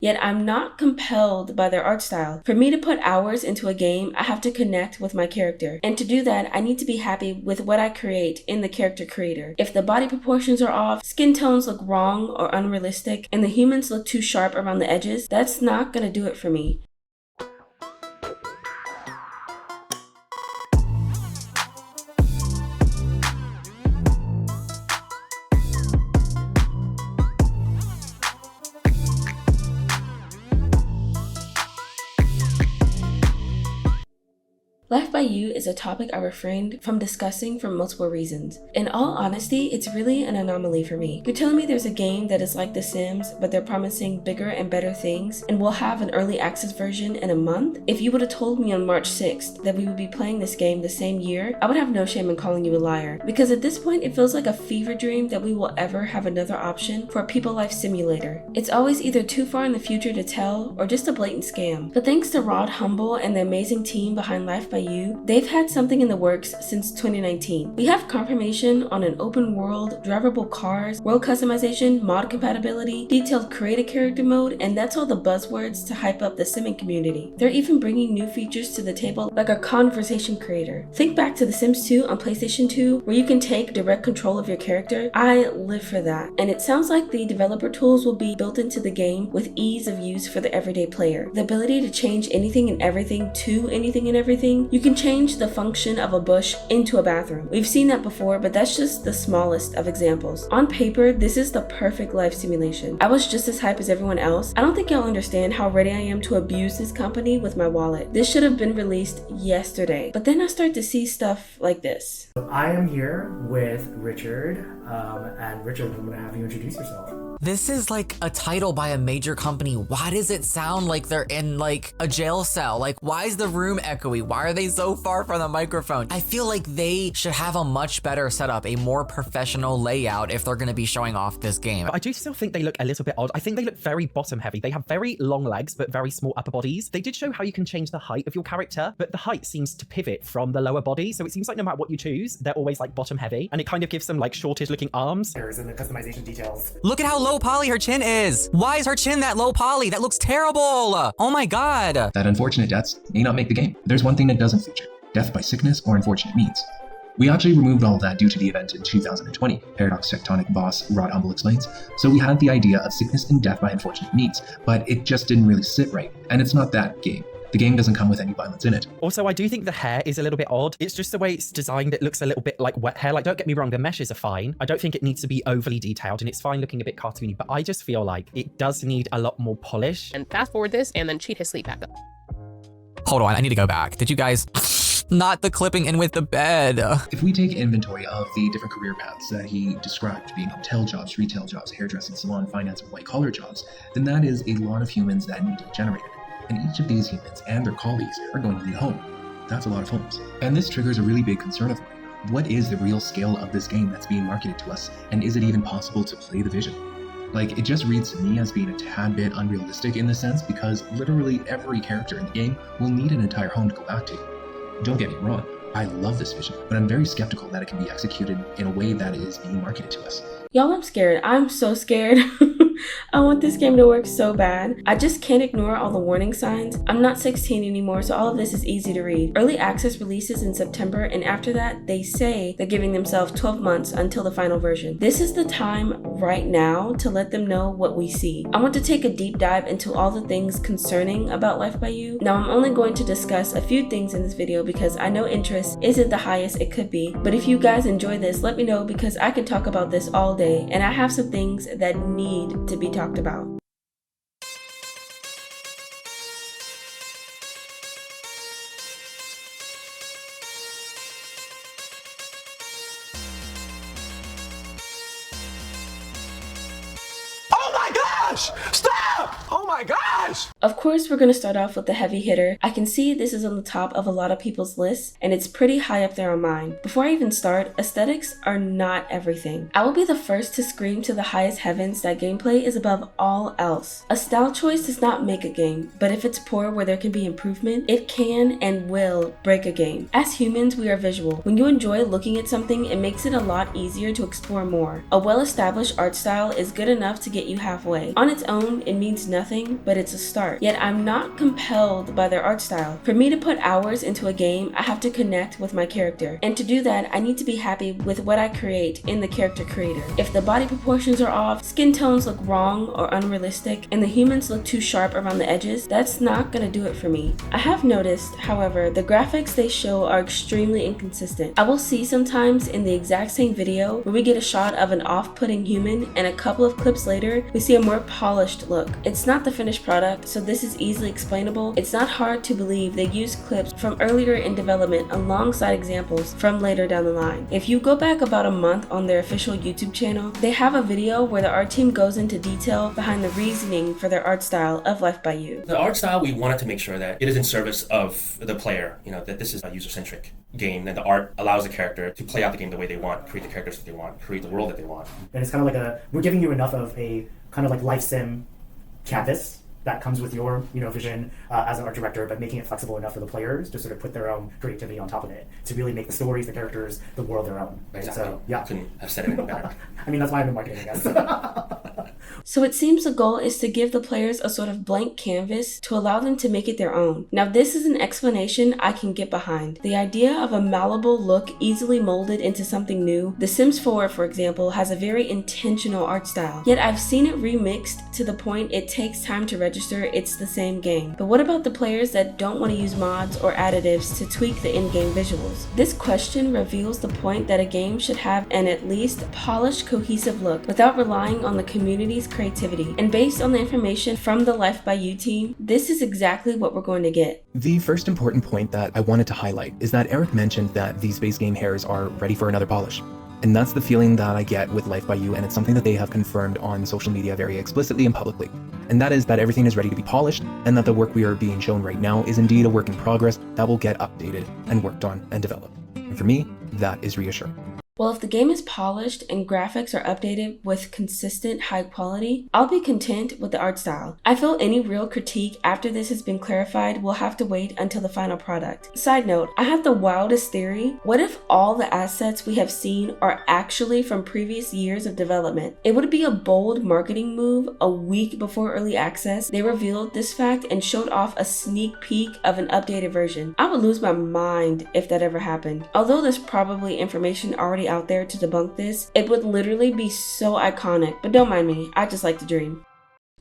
Yet I'm not compelled by their art style. For me to put hours into a game, I have to connect with my character. And to do that, I need to be happy with what I create in the character creator. If the body proportions are off, skin tones look wrong or unrealistic, and the humans look too sharp around the edges, that's not gonna do it for me. Life by You is a topic I refrained from discussing for multiple reasons. In all honesty, it's really an anomaly for me. You're telling me there's a game that is like The Sims, but they're promising bigger and better things, and we'll have an early access version in a month? If you would have told me on March 6th that we would be playing this game the same year, I would have no shame in calling you a liar. Because at this point, it feels like a fever dream that we will ever have another option for a people life simulator. It's always either too far in the future to tell, or just a blatant scam. But thanks to Rod Humble and the amazing team behind Life by You, they've had something in the works since 2019. We have confirmation on an open world, drivable cars, world customization, mod compatibility, detailed create a character mode, and that's all the buzzwords to hype up the simming community. They're even bringing new features to the table like a conversation creator. Think back to The Sims 2 on PlayStation 2 where you can take direct control of your character. I live for that. And it sounds like the developer tools will be built into the game with ease of use for the everyday player. The ability to change anything and everything to anything and everything. You can change the function of a bush into a bathroom. We've seen that before, but that's just the smallest of examples. On paper, this is the perfect life simulation. I was just as hyped as everyone else. I don't think y'all understand how ready I am to abuse this company with my wallet. This should have been released yesterday, but then I start to see stuff like this. I am here with Richard, and Richard, I'm going to have you introduce yourself. This is like a title by a major company. Why does it sound like they're in like a jail cell? Like, why is the room echoey? Why are they so far from the microphone? I feel like they should have a much better setup, a more professional layout if they're gonna be showing off this game. But I do still think they look a little bit odd. I think they look very bottom heavy. They have very long legs, but very small upper bodies. They did show how you can change the height of your character, but the height seems to pivot from the lower body. So it seems like no matter what you choose, they're always like bottom heavy. And it kind of gives them like shortish looking arms. And the customization details. Look at how low poly her chin is. Why is her chin that low poly? That looks terrible. Oh my God. That unfortunate deaths may not make the game. There's one thing that doesn't feature: death by sickness or unfortunate means. We actually removed all that due to the event in 2020, Paradox Tectonic boss Rod Humble explains. So we had the idea of sickness and death by unfortunate means, but it just didn't really sit right, and it's not that game. The game doesn't come with any violence in it. Also, I do think the hair is a little bit odd. It's just the way it's designed. It looks a little bit like wet hair. Like, don't get me wrong, the meshes are fine. I don't think it needs to be overly detailed, and it's fine looking a bit cartoony, but I just feel like it does need a lot more polish. And fast forward this and then cheat his sleep back up. Hold on, I need to go back. Did you guys... Not the clipping in with the bed. If we take inventory of the different career paths that he described, being hotel jobs, retail jobs, hairdressing, salon, finance, and white-collar jobs, then that is a lot of humans that need to be generated. And each of these humans and their colleagues are going to need a home. That's a lot of homes. And this triggers a really big concern of mine. What is the real scale of this game that's being marketed to us? And is it even possible to play the vision? Like, it just reads to me as being a tad bit unrealistic in this sense, because literally every character in the game will need an entire home to go back to. Don't get me wrong, I love this vision, but I'm very skeptical that it can be executed in a way that is being marketed to us. Y'all, I'm scared. I'm so scared. I want this game to work so bad. I just can't ignore all the warning signs. I'm not 16 anymore, so all of this is easy to read. Early access releases in September, and after that, they say they're giving themselves 12 months until the final version. This is the time right now to let them know what we see. I want to take a deep dive into all the things concerning about Life by You. Now, I'm only going to discuss a few things in this video because I know interest isn't the highest it could be. But if you guys enjoy this, let me know, because I can talk about this all day, and I have some things that need to be talked about. Oh my gosh! Stop! Oh my gosh! Of course, we're going to start off with the heavy hitter. I can see this is on the top of a lot of people's lists, and it's pretty high up there on mine. Before I even start, aesthetics are not everything. I will be the first to scream to the highest heavens that gameplay is above all else. A style choice does not make a game, but if it's poor where there can be improvement, it can and will break a game. As humans, we are visual. When you enjoy looking at something, it makes it a lot easier to explore more. A well-established art style is good enough to get you halfway. On its own, it means nothing, but it's a start. Yet I'm not compelled by their art style. For me to put hours into a game, I have to connect with my character. And to do that, I need to be happy with what I create in the character creator. If the body proportions are off, skin tones look wrong or unrealistic, and the humans look too sharp around the edges, that's not gonna do it for me. I have noticed, however, the graphics they show are extremely inconsistent. I will see sometimes in the exact same video where we get a shot of an off-putting human, and a couple of clips later, we see a more polished look. It's not the finished product, so this is easily explainable. It's not hard to believe they used clips from earlier in development alongside examples from later down the line. If you go back about a month on their official YouTube channel, they have a video where the art team goes into detail behind the reasoning for their art style of Life by You. The art style, we wanted to make sure that it is in service of the player, that this is a user-centric game, and the art allows the character to play out the game the way they want, create the characters that they want, create the world that they want. And it's kind of like we're giving you enough of a kind of like life sim canvas that comes with your vision as an art director, but making it flexible enough for the players to sort of put their own creativity on top of it to really make the stories, the characters, the world their own. Right? Exactly. So yeah, Couldn't have said it any better. I mean, that's why I'm in marketing, I guess. So it seems the goal is to give the players a sort of blank canvas to allow them to make it their own. Now this is an explanation I can get behind. The idea of a malleable look easily molded into something new. The Sims 4, for example, has a very intentional art style. Yet I've seen it remixed to the point it takes time to register it's the same game. But what about the players that don't want to use mods or additives to tweak the in-game visuals? This question reveals the point that a game should have an at least polished, cohesive look without relying on the community's creativity. And based on the information from the Life by You team, this is exactly what we're going to get. The first important point that I wanted to highlight is that Eric mentioned that these base game hairs are ready for another polish. And that's the feeling that I get with Life by You, and it's something that they have confirmed on social media very explicitly and publicly. And that is that everything is ready to be polished, and that the work we are being shown right now is indeed a work in progress that will get updated and worked on and developed. And for me, that is reassuring. Well, if the game is polished and graphics are updated with consistent high quality, I'll be content with the art style. I feel any real critique after this has been clarified will have to wait until the final product. Side note, I have the wildest theory. What if all the assets we have seen are actually from previous years of development? It would be a bold marketing move. A week before early access, they revealed this fact and showed off a sneak peek of an updated version. I would lose my mind if that ever happened. Although there's probably information already out there to debunk this, it would literally be so iconic, but don't mind me, I just like to dream.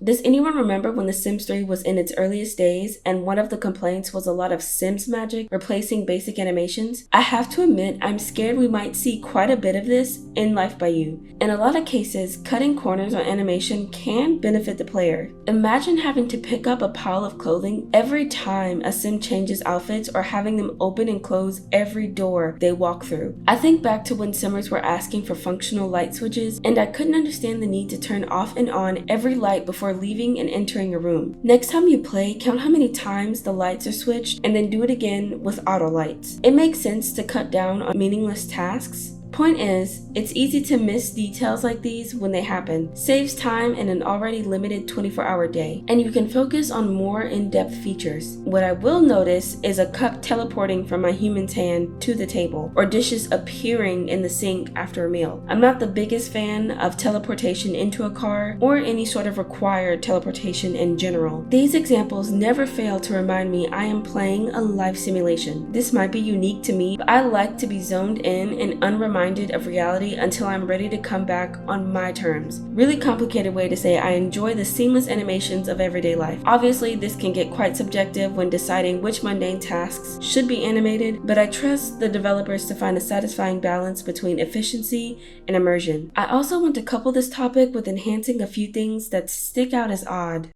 Does anyone remember when The Sims 3 was in its earliest days and one of the complaints was a lot of Sims magic replacing basic animations? I have to admit, I'm scared we might see quite a bit of this in Life by You. In a lot of cases, cutting corners on animation can benefit the player. Imagine having to pick up a pile of clothing every time a Sim changes outfits or having them open and close every door they walk through. I think back to when Simmers were asking for functional light switches, and I couldn't understand the need to turn off and on every light before leaving and entering a room. Next time you play, count how many times the lights are switched and then do it again with auto lights. It makes sense to cut down on meaningless tasks. Point is, it's easy to miss details like these when they happen. Saves time in an already limited 24-hour day, and you can focus on more in-depth features. What I will notice is a cup teleporting from my human's hand to the table, or dishes appearing in the sink after a meal. I'm not the biggest fan of teleportation into a car, or any sort of required teleportation in general. These examples never fail to remind me I am playing a life simulation. This might be unique to me, but I like to be zoned in and unreminded of reality until I'm ready to come back on my terms. Really complicated way to say I enjoy the seamless animations of everyday life. Obviously, this can get quite subjective when deciding which mundane tasks should be animated, but I trust the developers to find a satisfying balance between efficiency and immersion. I also want to couple this topic with enhancing a few things that stick out as odd.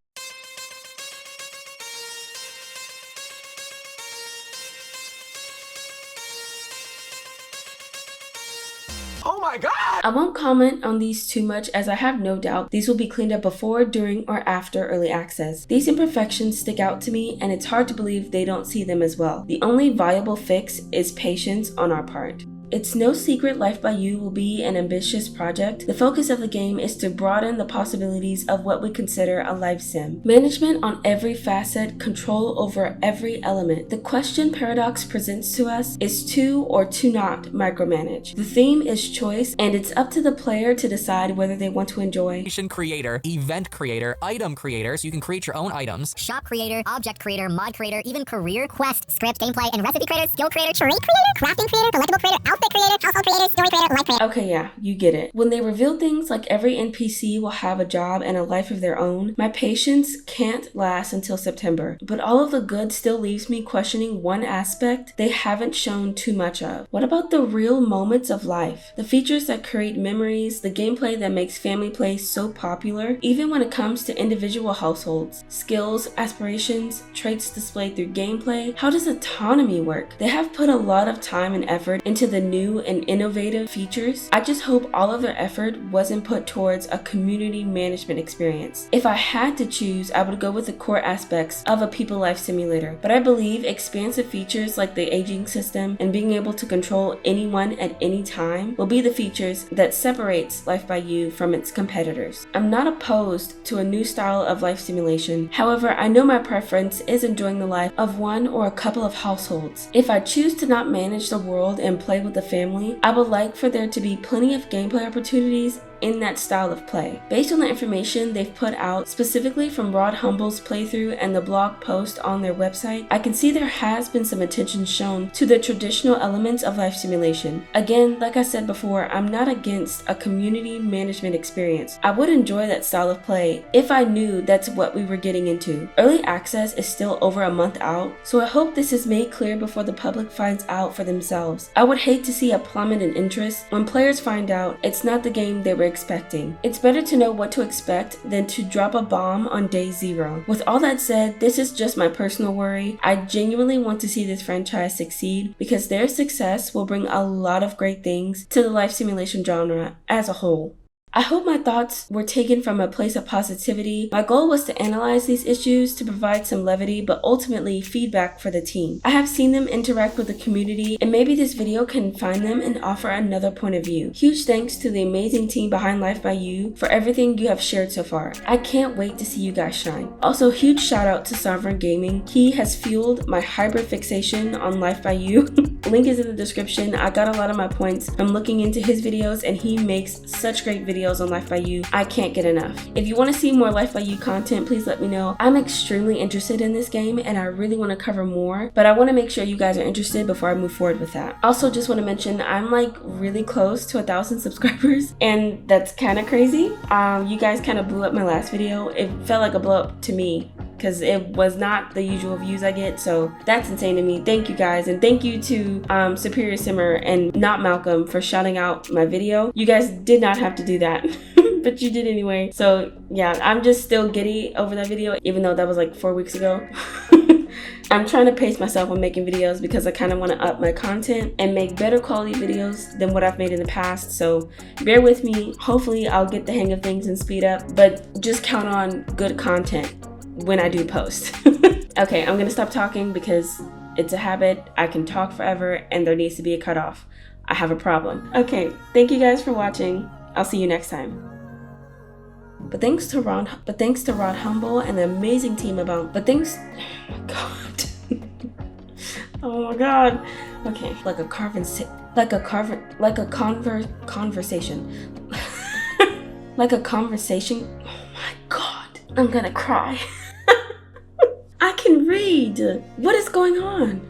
Oh my my god! I won't comment on these too much as I have no doubt these will be cleaned up before, during, or after early access. These imperfections stick out to me and it's hard to believe they don't see them as well. The only viable fix is patience on our part. It's no secret Life by You will be an ambitious project. The focus of the game is to broaden the possibilities of what we consider a life sim. Management on every facet, control over every element. The question Paradox presents to us is to or to not micromanage. The theme is choice, and it's up to the player to decide whether they want to enjoy Creator, event creator, item creator, so you can create your own items. Shop creator, object creator, mod creator, even career, quest, script, gameplay, and recipe creator, skill creator, trait creator, crafting creator, collectible creator, outfit creator, household creator, story creator, life creator. Okay, yeah, you get it. When they reveal things like every NPC will have a job and a life of their own, my patience can't last until September. But all of the good still leaves me questioning one aspect they haven't shown too much of. What about the real moments of life? The features that create memories, the gameplay that makes family play so popular, even when it comes to individual households, skills, aspirations, traits displayed through gameplay. How does autonomy work? They have put a lot of time and effort into the new and innovative features. I just hope all of their effort wasn't put towards a community management experience. If I had to choose, I would go with the core aspects of a people life simulator, but I believe expansive features like the aging system and being able to control anyone at any time will be the features that separates Life by You from its competitors. I'm not opposed to a new style of life simulation. However, I know my preference is enjoying the life of one or a couple of households. If I choose to not manage the world and play with the family, I would like for there to be plenty of gameplay opportunities in that style of play. Based on the information they've put out, specifically from Rod Humble's playthrough and the blog post on their website, I can see there has been some attention shown to the traditional elements of life simulation. Again, like I said before, I'm not against a community management experience. I would enjoy that style of play if I knew that's what we were getting into. Early access is still over a month out, so I hope this is made clear before the public finds out for themselves. I would hate to see a plummet in interest when players find out it's not the game they were expecting. It's better to know what to expect than to drop a bomb on day zero. With all that said, this is just my personal worry. I genuinely want to see this franchise succeed because their success will bring a lot of great things to the life simulation genre as a whole. I hope my thoughts were taken from a place of positivity. My goal was to analyze these issues to provide some levity, but ultimately feedback for the team. I have seen them interact with the community, and maybe this video can find them and offer another point of view. Huge thanks to the amazing team behind Life by You for everything you have shared so far. I can't wait to see you guys shine. Also, huge shout out to Sovereign Gaming. He has fueled my hybrid fixation on Life by You. Link is in the description. I got a lot of my points from looking into his videos, and he makes such great videos on Life by You. I can't get enough. If you want to see more Life by You content, please let me know. I'm extremely interested in this game and I really want to cover more, but I want to make sure you guys are interested before I move forward with that. Also, just want to mention I'm like really close to 1,000 subscribers and that's kind of crazy. You guys kind of blew up my last video. It felt like a blow up to me because it was not the usual views I get, so that's insane to me. Thank you guys, and thank you to Superior Simmer and Not Malcolm for shouting out my video. You guys did not have to do that, but you did anyway. So yeah, I'm just still giddy over that video, even though that was like 4 weeks ago. I'm trying to pace myself on making videos because I kind of want to up my content and make better quality videos than what I've made in the past. So bear with me. Hopefully I'll get the hang of things and speed up, but just count on good content when I do post. Okay, I'm gonna stop talking because it's a habit. I can talk forever and there needs to be a cutoff. I have a problem. Okay, thank you guys for watching. I'll see you next time. But thanks to Rod Humble and the amazing team about. Oh my god. Oh my god. Okay, like a conversation. Like a conversation. Oh my god. I'm gonna cry. I can read. What is going on?